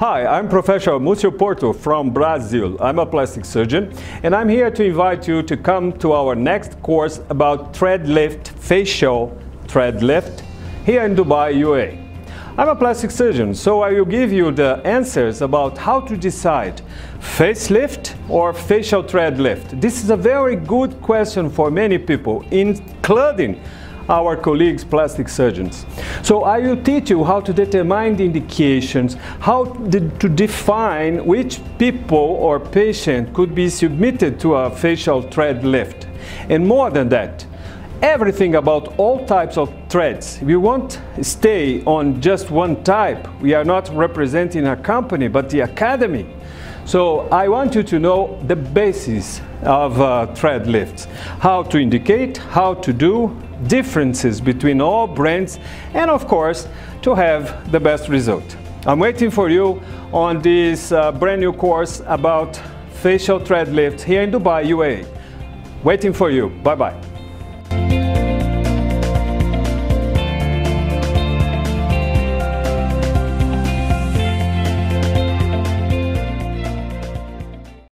Hi, I'm Professor Múcio Porto from Brazil. I'm a plastic surgeon and I'm here to invite you to come to our next course about thread lift, facial thread lift here in Dubai, UAE. I'm a plastic surgeon, so I will give you the answers about how to decide facelift or facial thread lift. This is a very good question for many people, including our colleagues, plastic surgeons. So I will teach you how to determine the indications, how to define which people or patient could be submitted to a facial thread lift. And more than that, everything about all types of threads. We won't stay on just one type. We are not representing a company, but the academy. So I want you to know the basis of thread lifts, how to indicate, how to do, differences between all brands, and of course to have the best result. I'm waiting for you on this brand new course about facial thread lifts here in Dubai, UAE. Waiting for you. Bye bye.